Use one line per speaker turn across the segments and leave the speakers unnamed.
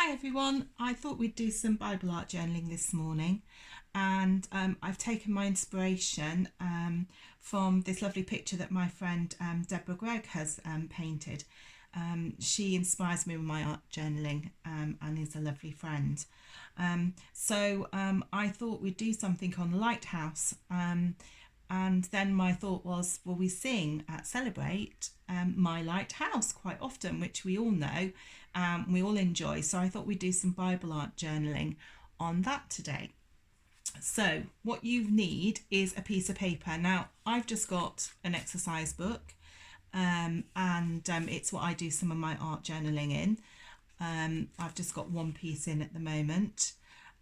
Hi everyone, I thought we'd do some Bible art journaling this morning, and I've taken my inspiration from this lovely picture that my friend Deborah Gregg has painted. She inspires me with my art journaling and is a lovely friend. So I thought we'd do something on Lighthouse. And then my thought was, well, we sing at Celebrate My Lighthouse quite often, which we all know, we all enjoy. So I thought we'd do some Bible art journaling on that today. So what you need is a piece of paper. Now, I've just got an exercise book, and it's what I do some of my art journaling in. I've just got one piece in at the moment.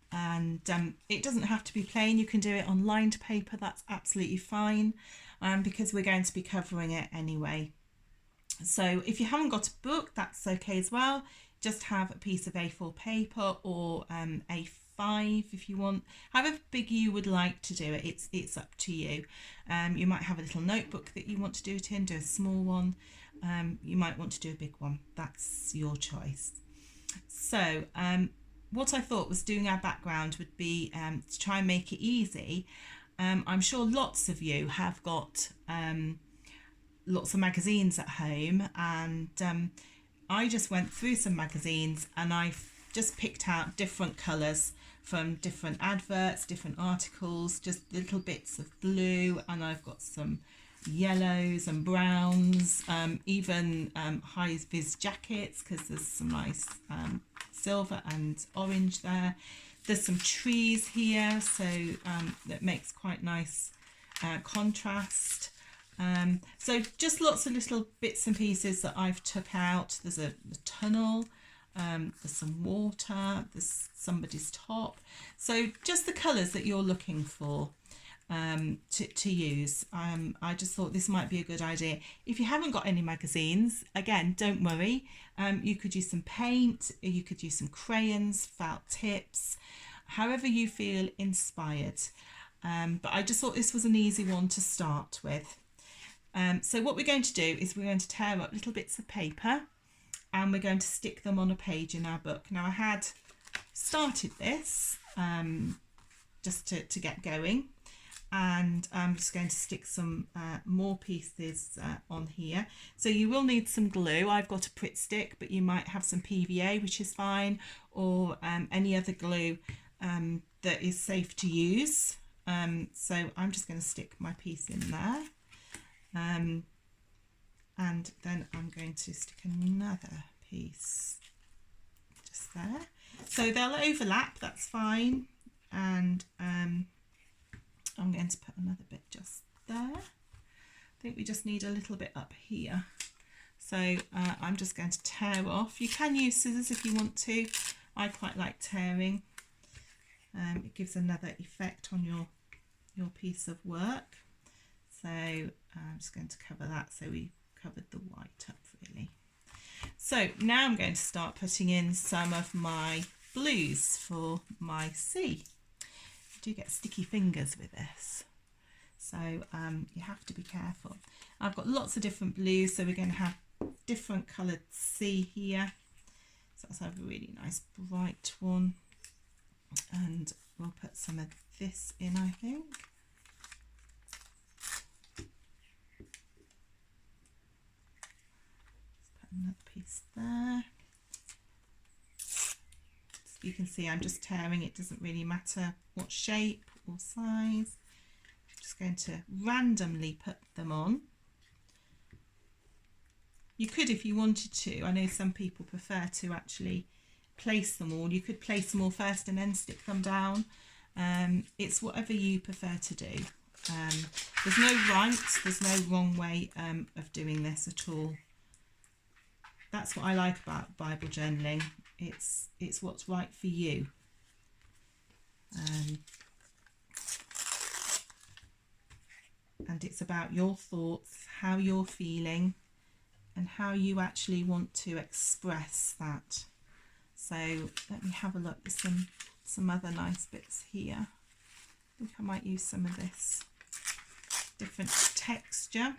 And it doesn't have to be plain. You can do it on lined paper, that's absolutely fine, because we're going to be covering it anyway. So if you haven't got a book, that's okay as well. Just have a piece of A4 paper or A5 if you want. However big you would like to do it, it's up to you. You might have a little notebook that you want to do it in, do a small one. You might want to do a big one, that's your choice. So what I thought was doing our background would be to try and make it easy. I'm sure lots of you have got lots of magazines at home, and I just went through some magazines and I've just picked out different colours from different adverts, different articles, just little bits of blue, and I've got some yellows and browns, even high-vis jackets, because there's some nice silver and orange there. There's some trees here, so that makes quite nice contrast. So just lots of little bits and pieces that I've took out. There's a tunnel, there's some water, there's somebody's top. So just the colours that you're looking for to use. I just thought this might be a good idea. If you haven't got any magazines, again, don't worry. You could use some paint, you could use some crayons, felt tips, however you feel inspired. But I just thought this was an easy one to start with. So what we're going to do is we're going to tear up little bits of paper and we're going to stick them on a page in our book. Now, I had started this just to get going, and I'm just going to stick some more pieces on here. So you will need some glue. I've got a Pritt stick, but you might have some PVA, which is fine, or any other glue that is safe to use. So I'm just going to stick my piece in there, and then I'm going to stick another piece just there. So they'll overlap, that's fine, and I'm going to put another bit just there. I think we just need a little bit up here. So I'm just going to tear off. You can use scissors if you want to. I quite like tearing. It gives another effect on your piece of work. So I'm just going to cover that, so we covered the white up really. So now I'm going to start putting in some of my blues for my sea. You do get sticky fingers with this, so you have to be careful. I've got lots of different blues, so we're going to have different coloured sea here. So let's have a really nice bright one, and we'll put some of this in, I think. Another piece there. So you can see I'm just tearing, it doesn't really matter what shape or size. I'm just going to randomly put them on. You could, if you wanted to, I know some people prefer to actually place them all. You could place them all first and then stick them down. It's whatever you prefer to do. There's no right, there's no wrong way of doing this at all. That's what I like about Bible journaling. It's what's right for you. And it's about your thoughts, how you're feeling, and how you actually want to express that. So let me have a look. There's some other nice bits here. I think I might use some of this different texture.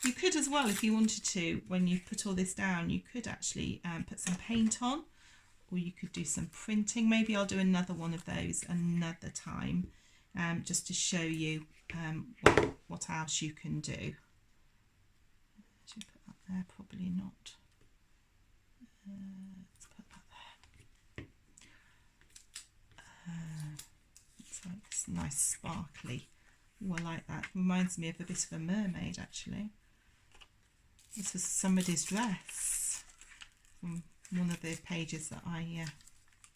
You could as well, if you wanted to, when you put all this down, you could actually put some paint on, or you could do some printing. Maybe I'll do another one of those another time, just to show you what else you can do. Should we put that there? Probably not. Let's put that there. It's like this nice sparkly. Oh, I like that. Reminds me of a bit of a mermaid, actually. This was somebody's dress from one of the pages that I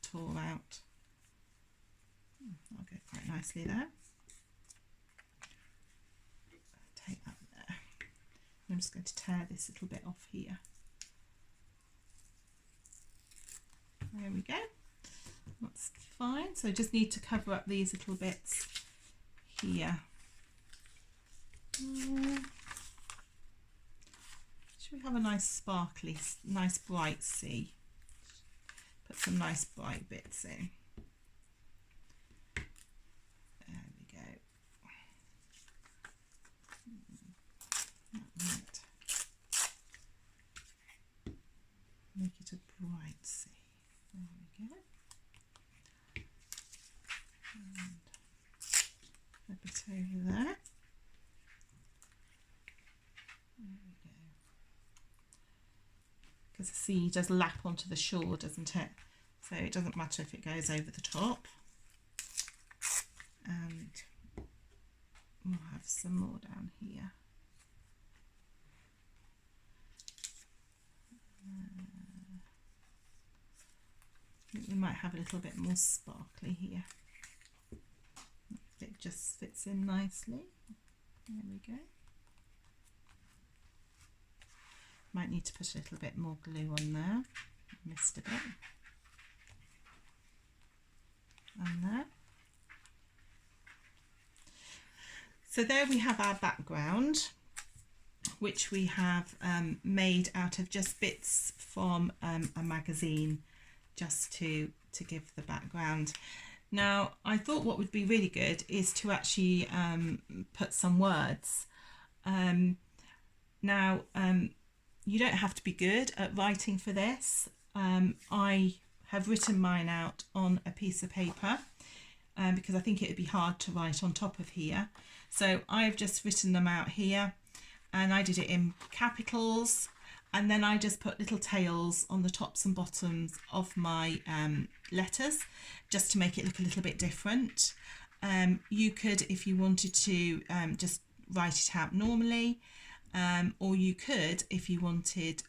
tore out. That'll go quite nicely there. Take that there. I'm just going to tear this little bit off here. There we go. That's fine. So I just need to cover up these little bits here. Should we have a nice sparkly, nice bright sea? Put some nice bright bits in. There we go. Right. Make it a bright sea. There we go. And a bit over there. Because the sea does lap onto the shore, doesn't it? So it doesn't matter if it goes over the top. And we'll have some more down here. I think we might have a little bit more sparkly here. It just fits in nicely. There we go. Might need to put a little bit more glue on there. Missed a bit. And there. So there we have our background, which we have made out of just bits from a magazine, just to give the background. Now, I thought what would be really good is to actually put some words. You don't have to be good at writing for this. I have written mine out on a piece of paper because I think it would be hard to write on top of here. So I've just written them out here, and I did it in capitals, and then I just put little tails on the tops and bottoms of my letters just to make it look a little bit different. You could, if you wanted to, just write it out normally. Or you could, if you wanted,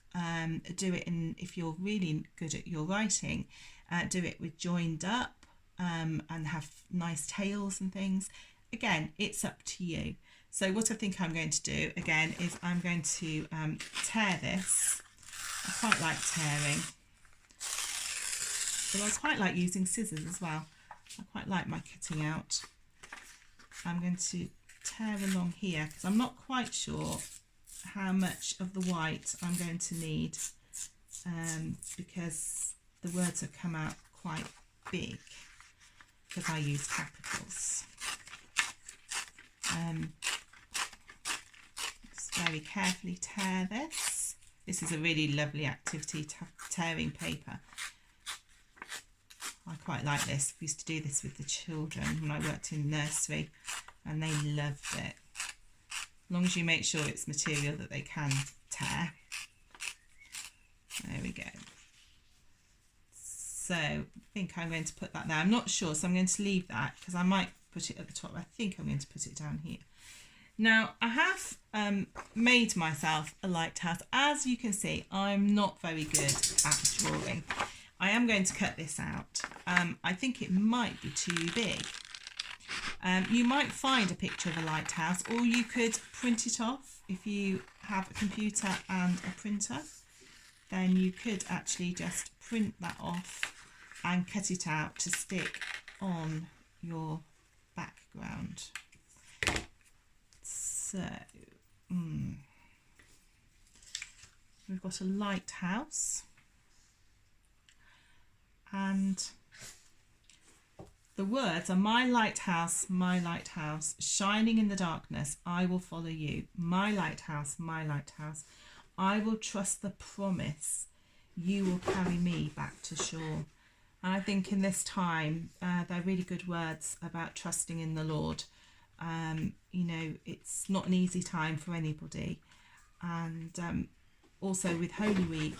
do it in, if you're really good at your writing, do it with joined up and have nice tails and things. Again, it's up to you. So what I think I'm going to do again is I'm going to tear this. I quite like tearing, but I quite like using scissors as well. I quite like my cutting out. I'm going to tear along here because I'm not quite sure how much of the white I'm going to need, because the words have come out quite big because I use capitals. Just very carefully tear this. This is a really lovely activity, tearing paper. I quite like this. We used to do this with the children when I worked in nursery, and they loved it. As long as you make sure it's material that they can tear. There we go. So I think I'm going to put that there. I'm not sure, so I'm going to leave that because I might put it at the top. I think I'm going to put it down here. Now I have made myself a lighthouse. As you can see, I'm not very good at drawing. I am going to cut this out. I think it might be too big. You might find a picture of a lighthouse, or you could print it off. If you have a computer and a printer, then you could actually just print that off and cut it out to stick on your background. So we've got a lighthouse, and the words are my lighthouse, shining in the darkness, I will follow you. My lighthouse, I will trust the promise, you will carry me back to shore. And I think in this time, they're really good words about trusting in the Lord. You know, it's not an easy time for anybody. And also with Holy Week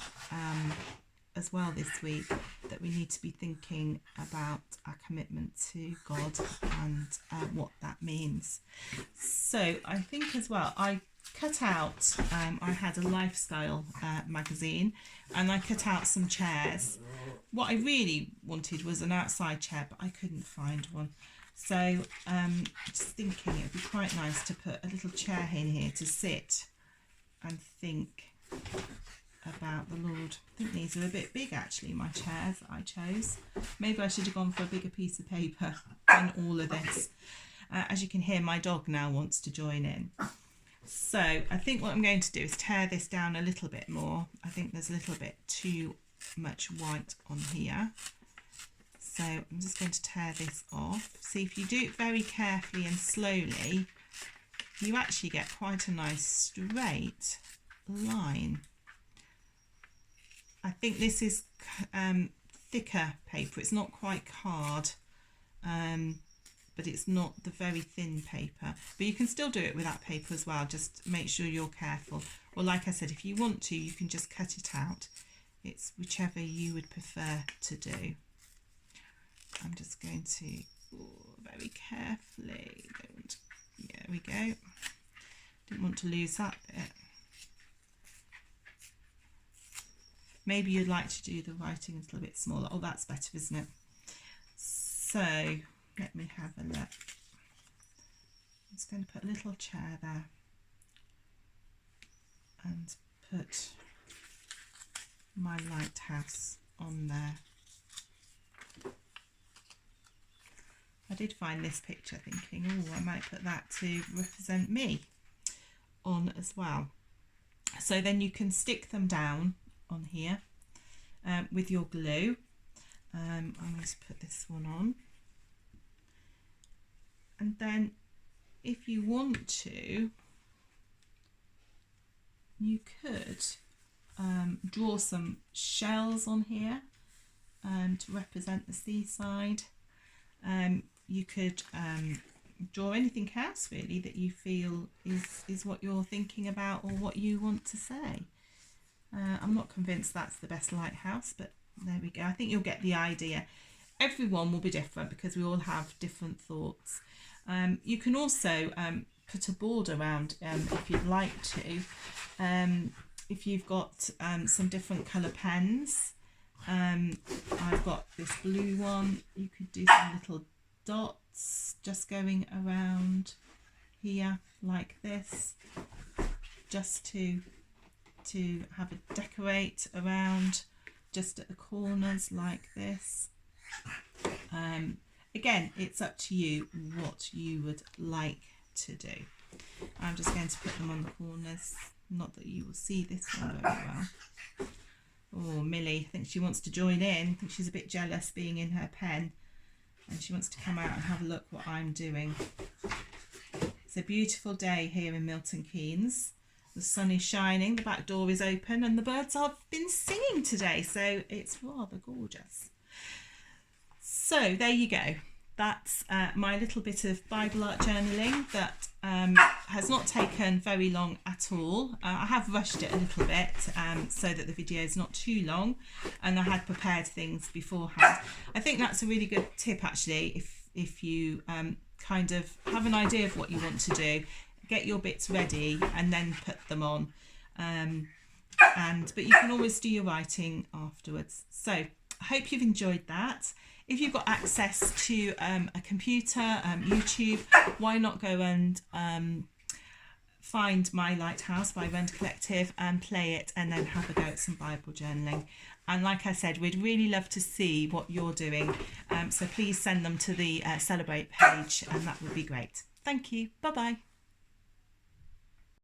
as well this week, that we need to be thinking about our commitment to God and what that means. So I think as well, I cut out, I had a lifestyle magazine, and I cut out some chairs. What I really wanted was an outside chair, but I couldn't find one. So just thinking it would be quite nice to put a little chair in here to sit and think about the Lord. I think these are a bit big actually, my chairs that I chose. Maybe I should have gone for a bigger piece of paper than all of this. As you can hear, my dog now wants to join in. So I think what I'm going to do is tear this down a little bit more. I think there's a little bit too much white on here. So I'm just going to tear this off. See, if you do it very carefully and slowly, you actually get quite a nice straight line. I think this is thicker paper. It's not quite card, but it's not the very thin paper. But you can still do it with that paper as well. Just make sure you're careful. Or like I said, if you want to, you can just cut it out. It's whichever you would prefer to do. I'm just going to very carefully. There we go. Didn't want to lose that bit. Maybe you'd like to do the writing a little bit smaller. Oh, that's better, isn't it? So let me have a look. I'm just going to put a little chair there and put my lighthouse on there. I did find this picture thinking, oh, I might put that to represent me on as well. So then you can stick them down on here with your glue. I'm going to put this one on. And then if you want to, you could draw some shells on here to represent the seaside. You could draw anything else really that you feel is what you're thinking about or what you want to say. I'm not convinced that's the best lighthouse, but there we go. I think you'll get the idea. Everyone will be different because we all have different thoughts. You can also put a board around if you'd like to. If you've got some different colour pens, I've got this blue one. You could do some little dots just going around here like this, just to have it decorate around just at the corners like this. Again, it's up to you what you would like to do. I'm just going to put them on the corners, not that you will see this one very well. Oh, Millie, I think she wants to join in. I think she's a bit jealous being in her pen and she wants to come out and have a look what I'm doing. It's a beautiful day here in Milton Keynes. The sun is shining, the back door is open and the birds have been singing today, so it's rather gorgeous. So there you go. That's my little bit of Bible art journaling that has not taken very long at all. I have rushed it a little bit so that the video is not too long, and I had prepared things beforehand. I think that's a really good tip actually, if you kind of have an idea of what you want to do, get your bits ready and then put them on. But you can always do your writing afterwards. So I hope you've enjoyed that. If you've got access to a computer, YouTube, why not go and find My Lighthouse by Rend Collective and play it and then have a go at some Bible journaling. And like I said, we'd really love to see what you're doing. So please send them to the Celebrate page and that would be great. Thank you. Bye-bye.